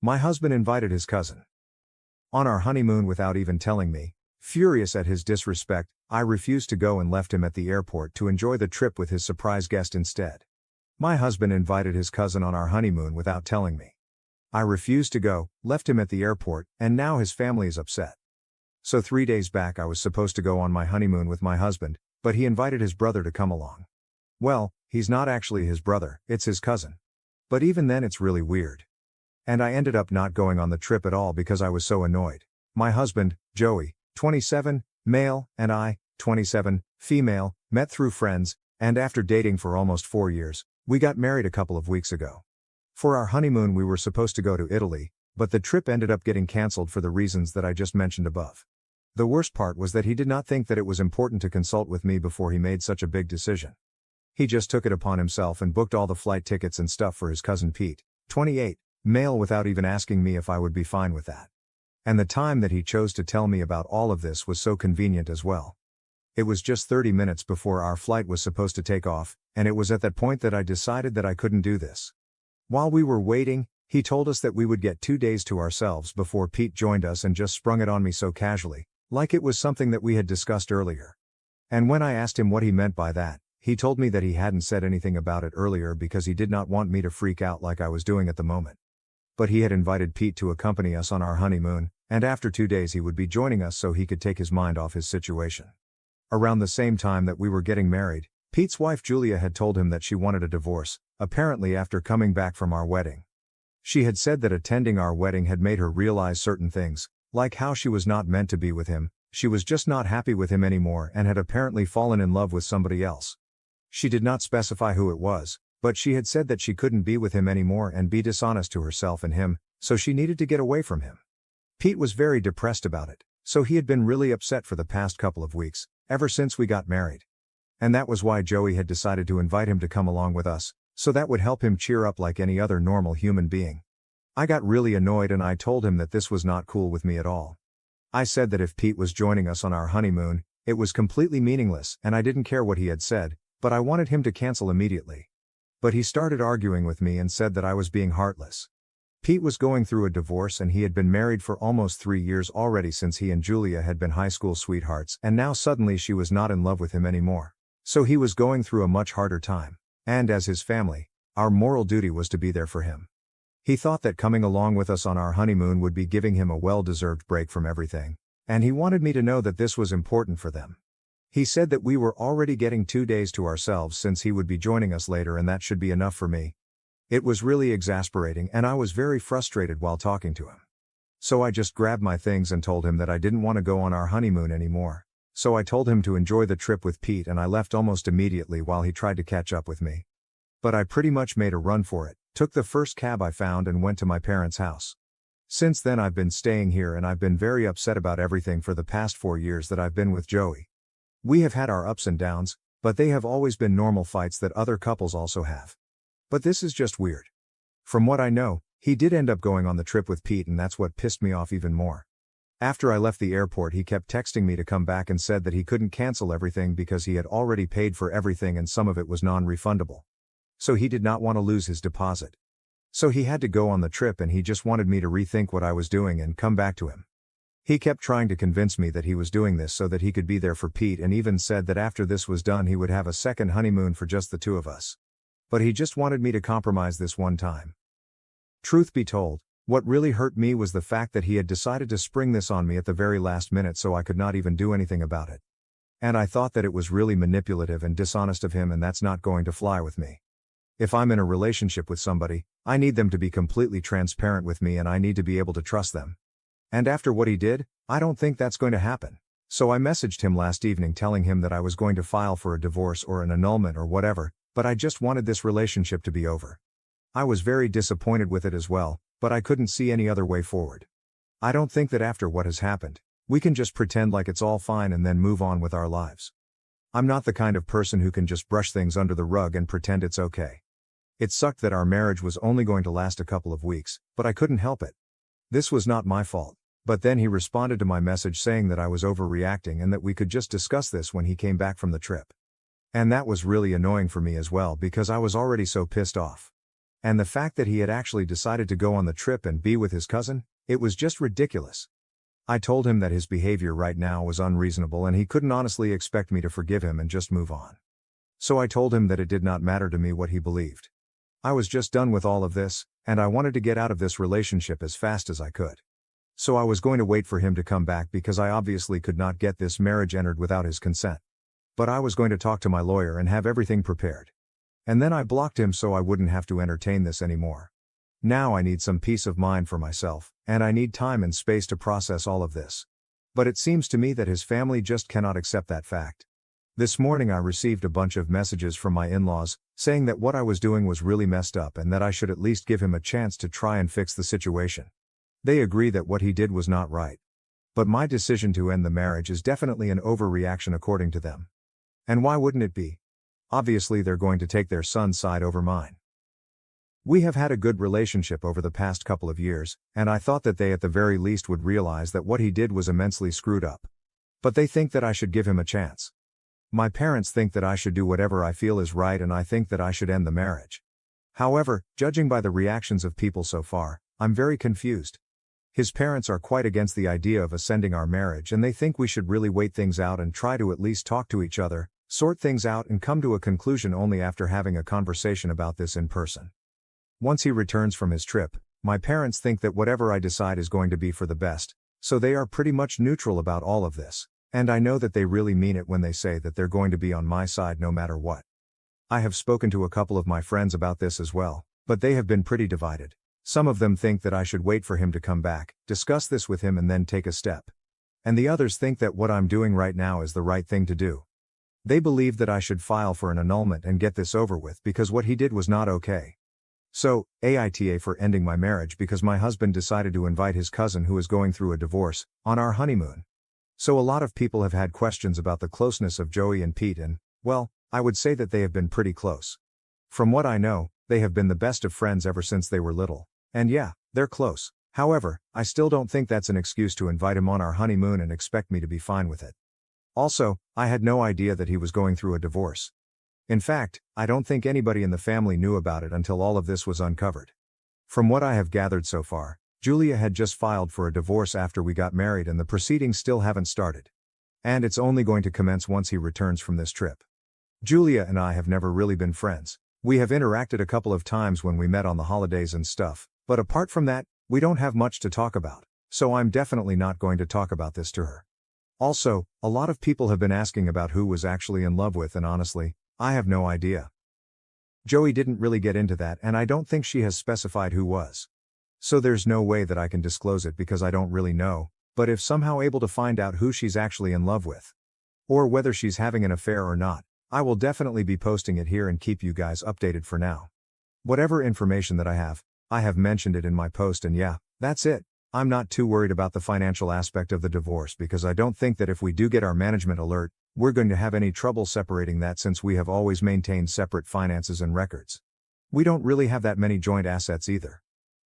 My husband invited his cousin on our honeymoon without even telling me. Furious at his disrespect, I refused to go and left him at the airport to enjoy the trip with his surprise guest instead. My husband invited his cousin on our honeymoon without telling me. I refused to go, left him at the airport, and now his family is upset. So 3 days back I was supposed to go on my honeymoon with my husband, but he invited his brother to come along. Well, he's not actually his brother, it's his cousin. But even then it's really weird. And I ended up not going on the trip at all because I was so annoyed. My husband, Joey, 27, male, and I, 27, female, met through friends, and after dating for almost 4 years, we got married a couple of weeks ago. For our honeymoon we were supposed to go to Italy, but the trip ended up getting cancelled for the reasons that I just mentioned above. The worst part was that he did not think that it was important to consult with me before he made such a big decision. He just took it upon himself and booked all the flight tickets and stuff for his cousin Pete, 28, male, without even asking me if I would be fine with that. And the time that he chose to tell me about all of this was so convenient as well. It was just 30 minutes before our flight was supposed to take off, and it was at that point that I decided that I couldn't do this. While we were waiting, he told us that we would get 2 days to ourselves before Pete joined us and just sprung it on me so casually, like it was something that we had discussed earlier. And when I asked him what he meant by that, he told me that he hadn't said anything about it earlier because he did not want me to freak out like I was doing at the moment. But he had invited Pete to accompany us on our honeymoon, and after 2 days he would be joining us so he could take his mind off his situation. Around the same time that we were getting married, Pete's wife Julia had told him that she wanted a divorce, apparently after coming back from our wedding. She had said that attending our wedding had made her realize certain things, like how she was not meant to be with him, she was just not happy with him anymore and had apparently fallen in love with somebody else. She did not specify who it was, but she had said that she couldn't be with him anymore and be dishonest to herself and him, so she needed to get away from him. Pete was very depressed about it, so he had been really upset for the past couple of weeks, ever since we got married. And that was why Joey had decided to invite him to come along with us, so that would help him cheer up like any other normal human being. I got really annoyed and I told him that this was not cool with me at all. I said that if Pete was joining us on our honeymoon, it was completely meaningless and I didn't care what he had said, but I wanted him to cancel immediately. But he started arguing with me and said that I was being heartless. Pete was going through a divorce and he had been married for almost 3 years already since he and Julia had been high school sweethearts, and now suddenly she was not in love with him anymore. So he was going through a much harder time, and as his family, our moral duty was to be there for him. He thought that coming along with us on our honeymoon would be giving him a well-deserved break from everything, and he wanted me to know that this was important for them. He said that we were already getting 2 days to ourselves since he would be joining us later and that should be enough for me. It was really exasperating and I was very frustrated while talking to him. So I just grabbed my things and told him that I didn't want to go on our honeymoon anymore. So I told him to enjoy the trip with Pete and I left almost immediately while he tried to catch up with me. But I pretty much made a run for it, took the first cab I found and went to my parents' house. Since then I've been staying here and I've been very upset about everything for the past 4 years that I've been with Joey. We have had our ups and downs, but they have always been normal fights that other couples also have. But this is just weird. From what I know, he did end up going on the trip with Pete and that's what pissed me off even more. After I left the airport he kept texting me to come back and said that he couldn't cancel everything because he had already paid for everything and some of it was non-refundable. So he did not want to lose his deposit. So he had to go on the trip and he just wanted me to rethink what I was doing and come back to him. He kept trying to convince me that he was doing this so that he could be there for Pete and even said that after this was done he would have a second honeymoon for just the two of us. But he just wanted me to compromise this one time. Truth be told, what really hurt me was the fact that he had decided to spring this on me at the very last minute so I could not even do anything about it. And I thought that it was really manipulative and dishonest of him and that's not going to fly with me. If I'm in a relationship with somebody, I need them to be completely transparent with me and I need to be able to trust them. And after what he did, I don't think that's going to happen. So I messaged him last evening telling him that I was going to file for a divorce or an annulment or whatever, but I just wanted this relationship to be over. I was very disappointed with it as well, but I couldn't see any other way forward. I don't think that after what has happened, we can just pretend like it's all fine and then move on with our lives. I'm not the kind of person who can just brush things under the rug and pretend it's okay. It sucked that our marriage was only going to last a couple of weeks, but I couldn't help it. This was not my fault. But then he responded to my message saying that I was overreacting and that we could just discuss this when he came back from the trip. And that was really annoying for me as well because I was already so pissed off. And the fact that he had actually decided to go on the trip and be with his cousin, it was just ridiculous. I told him that his behavior right now was unreasonable and he couldn't honestly expect me to forgive him and just move on. So I told him that it did not matter to me what he believed. I was just done with all of this, and I wanted to get out of this relationship as fast as I could. So I was going to wait for him to come back because I obviously could not get this marriage entered without his consent. But I was going to talk to my lawyer and have everything prepared. And then I blocked him so I wouldn't have to entertain this anymore. Now I need some peace of mind for myself, and I need time and space to process all of this. But it seems to me that his family just cannot accept that fact. This morning I received a bunch of messages from my in-laws, saying that what I was doing was really messed up and that I should at least give him a chance to try and fix the situation. They agree that what he did was not right. But my decision to end the marriage is definitely an overreaction according to them. And why wouldn't it be? Obviously they're going to take their son's side over mine. We have had a good relationship over the past couple of years, and I thought that they at the very least would realize that what he did was immensely screwed up. But they think that I should give him a chance. My parents think that I should do whatever I feel is right, and I think that I should end the marriage. However, judging by the reactions of people so far, I'm very confused. His parents are quite against the idea of ascending our marriage, and they think we should really wait things out and try to at least talk to each other, sort things out and come to a conclusion only after having a conversation about this in person. Once he returns from his trip, my parents think that whatever I decide is going to be for the best, so they are pretty much neutral about all of this. And I know that they really mean it when they say that they're going to be on my side no matter what. I have spoken to a couple of my friends about this as well, but they have been pretty divided. Some of them think that I should wait for him to come back, discuss this with him and then take a step. And the others think that what I'm doing right now is the right thing to do. They believe that I should file for an annulment and get this over with because what he did was not okay. So, AITA for ending my marriage because my husband decided to invite his cousin who is going through a divorce, on our honeymoon. So a lot of people have had questions about the closeness of Joey and Pete and, well, I would say that they have been pretty close. From what I know, they have been the best of friends ever since they were little. And yeah, they're close. However, I still don't think that's an excuse to invite him on our honeymoon and expect me to be fine with it. Also, I had no idea that he was going through a divorce. In fact, I don't think anybody in the family knew about it until all of this was uncovered. From what I have gathered so far, Julia had just filed for a divorce after we got married and the proceedings still haven't started. And it's only going to commence once he returns from this trip. Julia and I have never really been friends. We have interacted a couple of times when we met on the holidays and stuff, but apart from that, we don't have much to talk about, so I'm definitely not going to talk about this to her. Also, a lot of people have been asking about who was actually in love with, and honestly, I have no idea. Joey didn't really get into that, and I don't think she has specified who was. So there's no way that I can disclose it because I don't really know, but if somehow able to find out who she's actually in love with, or whether she's having an affair or not, I will definitely be posting it here and keep you guys updated for now. Whatever information that I have mentioned it in my post, and yeah, that's it. I'm not too worried about the financial aspect of the divorce because I don't think that if we do get our management alert, we're going to have any trouble separating that since we have always maintained separate finances and records. We don't really have that many joint assets either.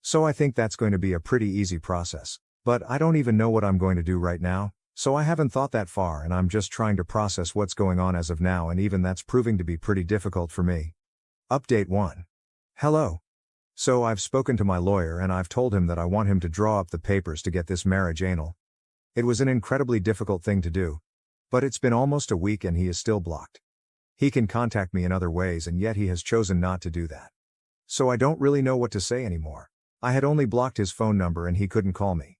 So I think that's going to be a pretty easy process, but I don't even know what I'm going to do right now, so I haven't thought that far and I'm just trying to process what's going on as of now, and even that's proving to be pretty difficult for me. Update 1. Hello. So I've spoken to my lawyer and I've told him that I want him to draw up the papers to get this marriage annulled. It was an incredibly difficult thing to do. But it's been almost a week and he is still blocked. He can contact me in other ways and yet he has chosen not to do that. So I don't really know what to say anymore. I had only blocked his phone number and he couldn't call me.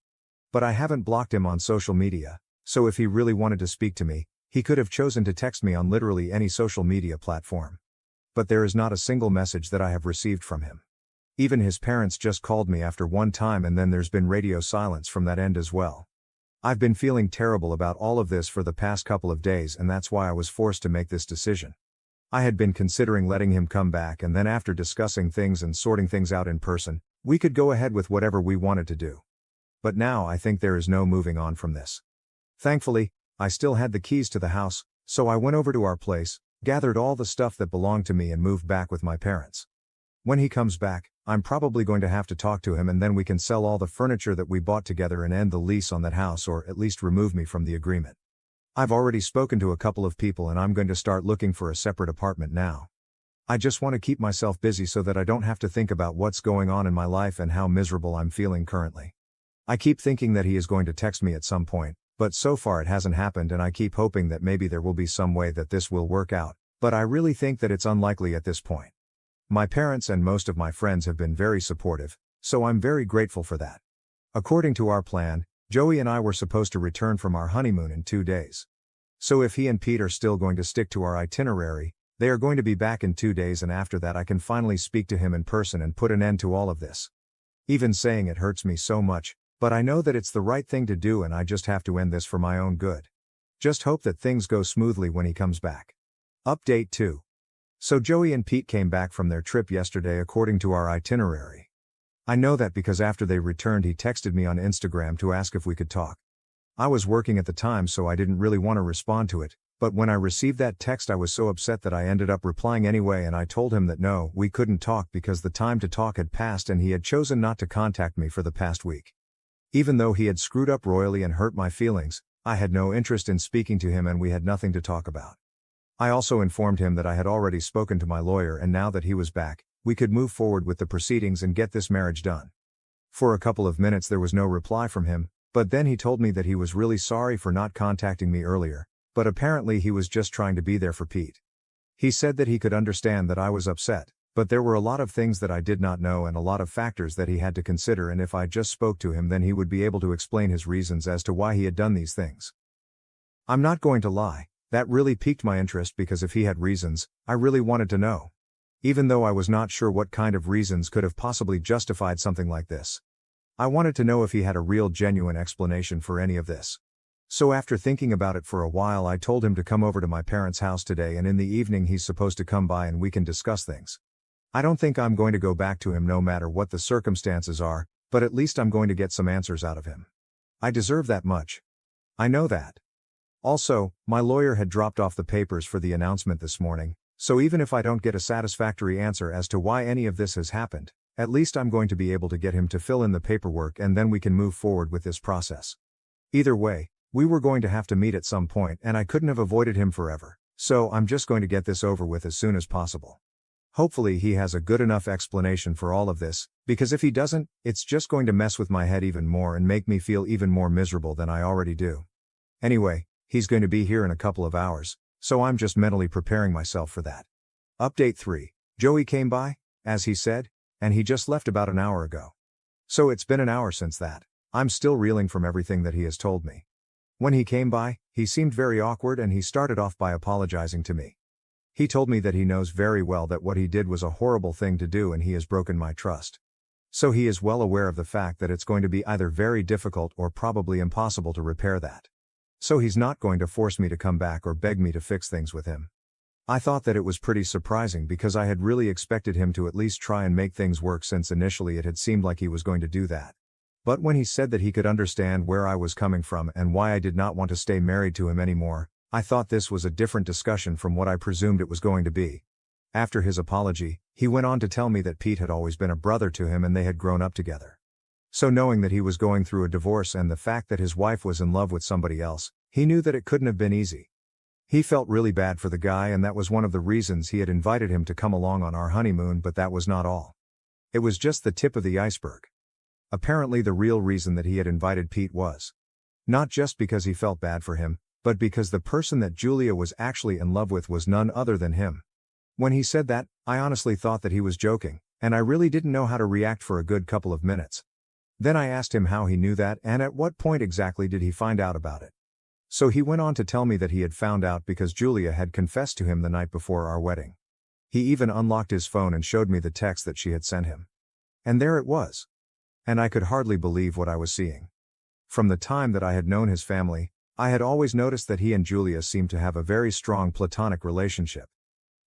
But I haven't blocked him on social media, so if he really wanted to speak to me, he could have chosen to text me on literally any social media platform. But there is not a single message that I have received from him. Even his parents just called me after one time and then there's been radio silence from that end as well. I've been feeling terrible about all of this for the past couple of days, and that's why I was forced to make this decision. I had been considering letting him come back, and then after discussing things and sorting things out in person, we could go ahead with whatever we wanted to do. But now I think there is no moving on from this. Thankfully, I still had the keys to the house, so I went over to our place, gathered all the stuff that belonged to me and moved back with my parents. When he comes back, I'm probably going to have to talk to him and then we can sell all the furniture that we bought together and end the lease on that house, or at least remove me from the agreement. I've already spoken to a couple of people and I'm going to start looking for a separate apartment now. I just want to keep myself busy so that I don't have to think about what's going on in my life and how miserable I'm feeling currently. I keep thinking that he is going to text me at some point, but so far it hasn't happened, and I keep hoping that maybe there will be some way that this will work out, but I really think that it's unlikely at this point. My parents and most of my friends have been very supportive, so I'm very grateful for that. According to our plan, Joey and I were supposed to return from our honeymoon in 2 days. So if he and Pete are still going to stick to our itinerary, they are going to be back in 2 days, and after that I can finally speak to him in person and put an end to all of this. Even saying it hurts me so much, but I know that it's the right thing to do, and I just have to end this for my own good. Just hope that things go smoothly when he comes back. Update 2. So Joey and Pete came back from their trip yesterday according to our itinerary. I know that because after they returned he texted me on Instagram to ask if we could talk. I was working at the time, so I didn't really want to respond to it, but when I received that text I was so upset that I ended up replying anyway, and I told him that no, we couldn't talk because the time to talk had passed and he had chosen not to contact me for the past week. Even though he had screwed up royally and hurt my feelings, I had no interest in speaking to him and we had nothing to talk about. I also informed him that I had already spoken to my lawyer, and now that he was back, we could move forward with the proceedings and get this marriage done. For a couple of minutes there was no reply from him, but then he told me that he was really sorry for not contacting me earlier, but apparently he was just trying to be there for Pete. He said that he could understand that I was upset, but there were a lot of things that I did not know and a lot of factors that he had to consider, and if I just spoke to him then he would be able to explain his reasons as to why he had done these things. I'm not going to lie, that really piqued my interest because if he had reasons, I really wanted to know. Even though I was not sure what kind of reasons could have possibly justified something like this. I wanted to know if he had a real genuine explanation for any of this. So after thinking about it for a while I told him to come over to my parents' house today, and in the evening he's supposed to come by and we can discuss things. I don't think I'm going to go back to him no matter what the circumstances are, but at least I'm going to get some answers out of him. I deserve that much. I know that. Also, my lawyer had dropped off the papers for the announcement this morning, so even if I don't get a satisfactory answer as to why any of this has happened, at least I'm going to be able to get him to fill in the paperwork and then we can move forward with this process. Either way, we were going to have to meet at some point and I couldn't have avoided him forever, so I'm just going to get this over with as soon as possible. Hopefully he has a good enough explanation for all of this, because if he doesn't, it's just going to mess with my head even more and make me feel even more miserable than I already do. Anyway, he's going to be here in a couple of hours, so I'm just mentally preparing myself for that. Update 3. Joey came by, as he said, and he just left about an hour ago. So it's been an hour since that. I'm still reeling from everything that he has told me. When he came by, he seemed very awkward and he started off by apologizing to me. He told me that he knows very well that what he did was a horrible thing to do and he has broken my trust. So he is well aware of the fact that it's going to be either very difficult or probably impossible to repair that. So he's not going to force me to come back or beg me to fix things with him. I thought that it was pretty surprising because I had really expected him to at least try and make things work, since initially it had seemed like he was going to do that. But when he said that he could understand where I was coming from and why I did not want to stay married to him anymore, I thought this was a different discussion from what I presumed it was going to be. After his apology, he went on to tell me that Pete had always been a brother to him and they had grown up together. So knowing that he was going through a divorce and the fact that his wife was in love with somebody else, he knew that it couldn't have been easy. He felt really bad for the guy, and that was one of the reasons he had invited him to come along on our honeymoon, but that was not all. It was just the tip of the iceberg. Apparently the real reason that he had invited Pete was not just because he felt bad for him, but because the person that Julia was actually in love with was none other than him. When he said that, I honestly thought that he was joking, and I really didn't know how to react for a good couple of minutes. Then I asked him how he knew that and at what point exactly did he find out about it. So he went on to tell me that he had found out because Julia had confessed to him the night before our wedding. He even unlocked his phone and showed me the text that she had sent him. And there it was. And I could hardly believe what I was seeing. From the time that I had known his family, I had always noticed that he and Julia seemed to have a very strong platonic relationship.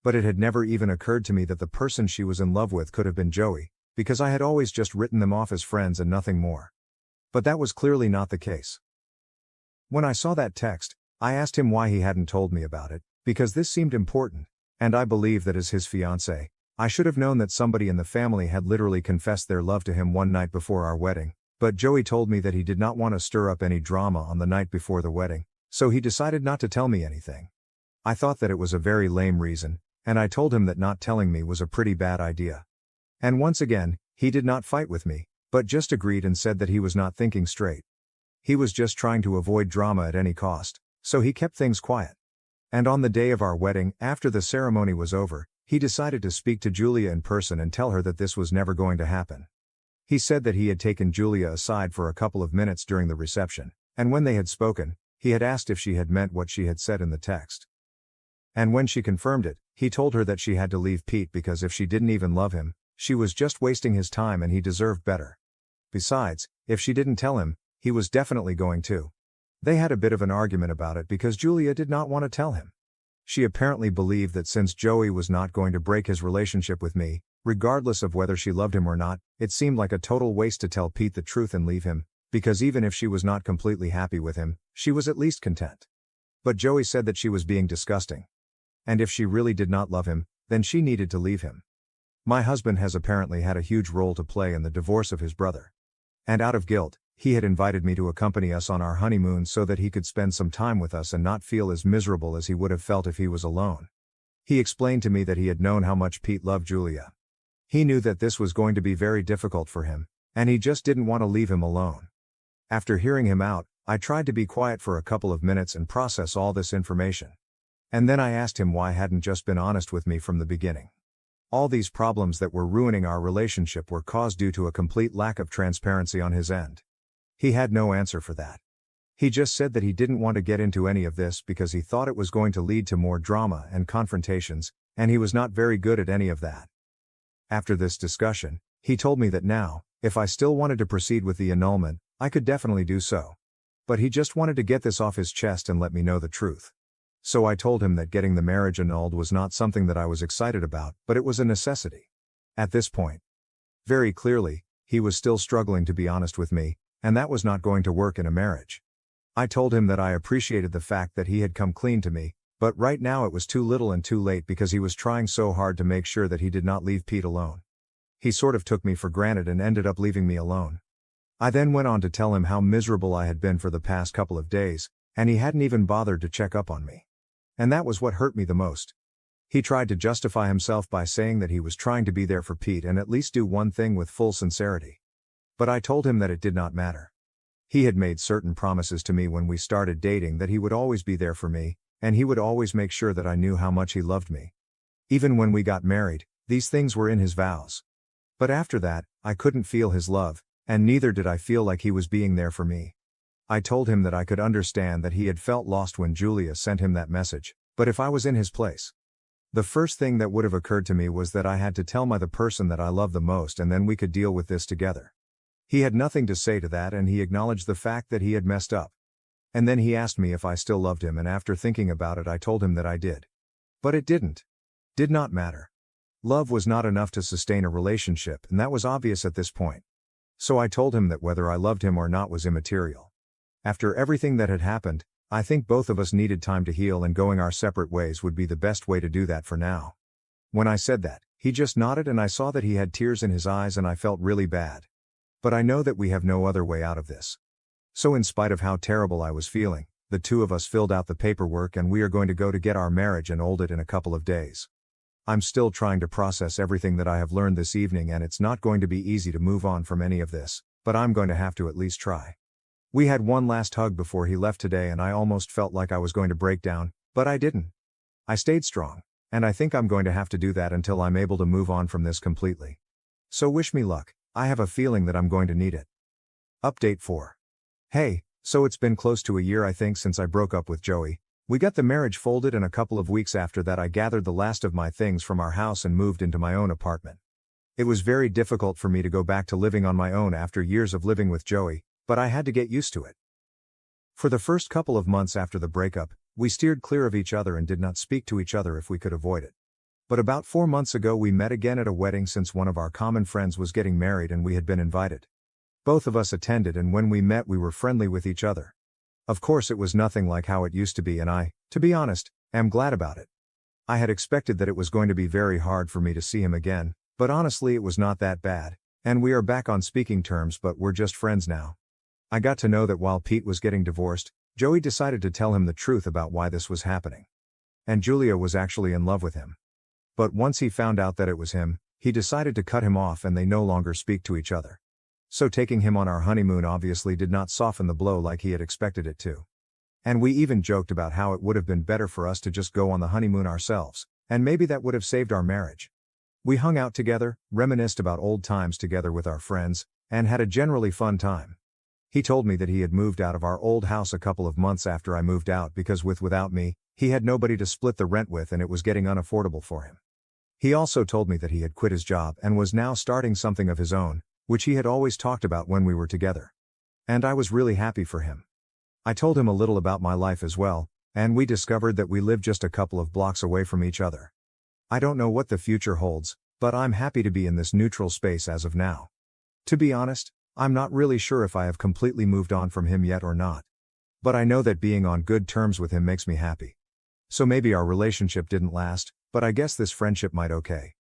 But it had never even occurred to me that the person she was in love with could have been Joey, because I had always just written them off as friends and nothing more. But that was clearly not the case. When I saw that text, I asked him why he hadn't told me about it, because this seemed important, and I believe that as his fiancé, I should have known that somebody in the family had literally confessed their love to him one night before our wedding, but Joey told me that he did not want to stir up any drama on the night before the wedding, so he decided not to tell me anything. I thought that it was a very lame reason, And I told him that not telling me was a pretty bad idea. And once again, he did not fight with me, but just agreed and said that he was not thinking straight. He was just trying to avoid drama at any cost, so he kept things quiet. And on the day of our wedding, after the ceremony was over, he decided to speak to Julia in person and tell her that this was never going to happen. He said that he had taken Julia aside for a couple of minutes during the reception, and when they had spoken, he had asked if she had meant what she had said in the text. And when she confirmed it, he told her that she had to leave Pete because if she didn't even love him, she was just wasting his time and he deserved better. Besides, if she didn't tell him, he was definitely going to. They had a bit of an argument about it because Julia did not want to tell him. She apparently believed that since Joey was not going to break his relationship with me, regardless of whether she loved him or not, it seemed like a total waste to tell Pete the truth and leave him, because even if she was not completely happy with him, she was at least content. But Joey said that she was being disgusting. And if she really did not love him, then she needed to leave him. My husband has apparently had a huge role to play in the divorce of his brother. And out of guilt, he had invited me to accompany us on our honeymoon so that he could spend some time with us and not feel as miserable as he would have felt if he was alone. He explained to me that he had known how much Pete loved Julia. He knew that this was going to be very difficult for him, and he just didn't want to leave him alone. After hearing him out, I tried to be quiet for a couple of minutes and process all this information. And then I asked him why hadn't just been honest with me from the beginning. All these problems that were ruining our relationship were caused due to a complete lack of transparency on his end. He had no answer for that. He just said that he didn't want to get into any of this because he thought it was going to lead to more drama and confrontations, and he was not very good at any of that. After this discussion, he told me that now, if I still wanted to proceed with the annulment, I could definitely do so. But he just wanted to get this off his chest and let me know the truth. So I told him that getting the marriage annulled was not something that I was excited about, but it was a necessity. At this point, very clearly, he was still struggling to be honest with me, and that was not going to work in a marriage. I told him that I appreciated the fact that he had come clean to me, but right now it was too little and too late because he was trying so hard to make sure that he did not leave Pete alone. He sort of took me for granted and ended up leaving me alone. I then went on to tell him how miserable I had been for the past couple of days, and he hadn't even bothered to check up on me. And that was what hurt me the most. He tried to justify himself by saying that he was trying to be there for Pete and at least do one thing with full sincerity. But I told him that it did not matter. He had made certain promises to me when we started dating that he would always be there for me, and he would always make sure that I knew how much he loved me. Even when we got married, these things were in his vows. But after that, I couldn't feel his love, and neither did I feel like he was being there for me. I told him that I could understand that he had felt lost when Julia sent him that message, but if I was in his place, the first thing that would have occurred to me was that I had to tell the person that I love the most and then we could deal with this together. He had nothing to say to that and he acknowledged the fact that he had messed up. And then he asked me if I still loved him and after thinking about it I told him that I did. But it did not matter. Love was not enough to sustain a relationship and that was obvious at this point. So I told him that whether I loved him or not was immaterial. After everything that had happened, I think both of us needed time to heal and going our separate ways would be the best way to do that for now. When I said that, he just nodded and I saw that he had tears in his eyes and I felt really bad. But I know that we have no other way out of this. So in spite of how terrible I was feeling, the two of us filled out the paperwork and we are going to go to get our marriage annulled in a couple of days. I'm still trying to process everything that I have learned this evening and it's not going to be easy to move on from any of this, but I'm going to have to at least try. We had one last hug before he left today and I almost felt like I was going to break down, but I didn't. I stayed strong, and I think I'm going to have to do that until I'm able to move on from this completely. So wish me luck, I have a feeling that I'm going to need it. Update 4. Hey, so it's been close to a year I think since I broke up with Joey. We got the marriage folded and a couple of weeks after that I gathered the last of my things from our house and moved into my own apartment. It was very difficult for me to go back to living on my own after years of living with Joey, but I had to get used to it. For the first couple of months after the breakup, we steered clear of each other and did not speak to each other if we could avoid it. But about 4 months ago we met again at a wedding since one of our common friends was getting married and we had been invited. Both of us attended and when we met we were friendly with each other. Of course it was nothing like how it used to be and I, to be honest, am glad about it. I had expected that it was going to be very hard for me to see him again, but honestly it was not that bad, and we are back on speaking terms but we're just friends now. I got to know that while Pete was getting divorced, Joey decided to tell him the truth about why this was happening. And Julia was actually in love with him. But once he found out that it was him, he decided to cut him off and they no longer speak to each other. So taking him on our honeymoon obviously did not soften the blow like he had expected it to. And we even joked about how it would have been better for us to just go on the honeymoon ourselves, and maybe that would have saved our marriage. We hung out together, reminisced about old times together with our friends, and had a generally fun time. He told me that he had moved out of our old house a couple of months after I moved out because without me, he had nobody to split the rent with and it was getting unaffordable for him. He also told me that he had quit his job and was now starting something of his own, which he had always talked about when we were together. And I was really happy for him. I told him a little about my life as well, and we discovered that we lived just a couple of blocks away from each other. I don't know what the future holds, but I'm happy to be in this neutral space as of now. To be honest, I'm not really sure if I have completely moved on from him yet or not. But I know that being on good terms with him makes me happy. So maybe our relationship didn't last, but I guess this friendship might okay.